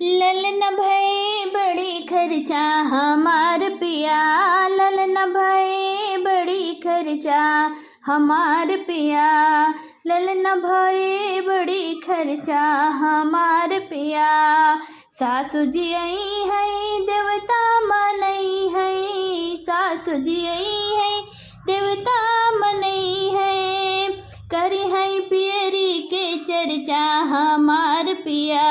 ललन भई बड़ी खर्चा हमार पिया, ललन भई बड़ी खर्चा हमार पिया, ललन भई बड़ी खर्चा हमार पिया। सासु जी आई है देवता मनई है, सासु जी आई है देवता मनई है, करी है पियरी के चर्चा हमार पिया,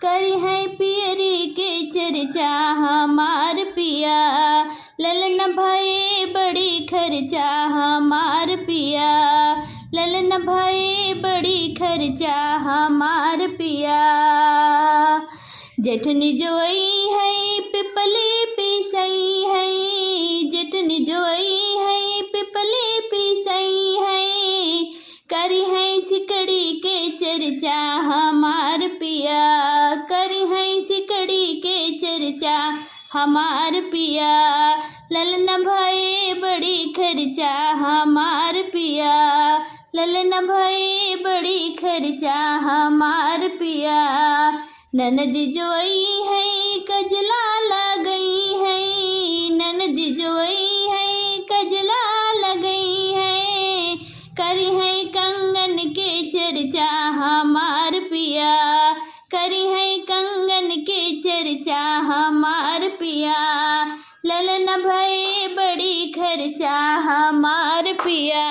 करी है पियरी के चर्चा हमार पिया। ललन भई बड़ी खर्चा हमार पिया, ललन भई बड़ी खर्चा हमार पिया। जेठनी जोई है पिपली पिसई है, जेठनी जोई है पिपली पिसई है, करी है सिकड़ी के चर्चा हमार पिया, करी है सिकड़ी के चर्चा हमार पिया। ललन भई बड़ी खर्चा हमार पिया, ललन भई बड़ी खर्चा हमार पिया। ननद जोई है कजला लगई है, ननद जोई है कजला लगई है, करी है कंगन के चर्चा हमार पिया, करी है कंगन के चर्चा हमार पिया। ललन भई बड़ी खर्चा हमार पिया,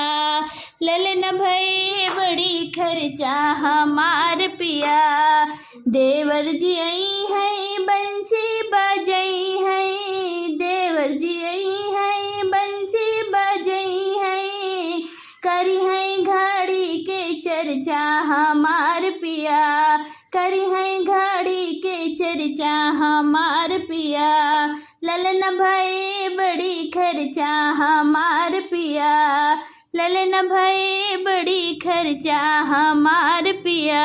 ललन भई बड़ी खर्चा हमार पिया। देवर जी आई है बंसी बजई है, देवर जी आई है बंसी बजई है, करी है घड़ी के चर्चा हमार पिया, करी है घड़ी के चर्चा हमार पिया। ललन भई बड़ी खर्चा हमार पिया, ललन भई बड़ी खर्चा हमार पिया।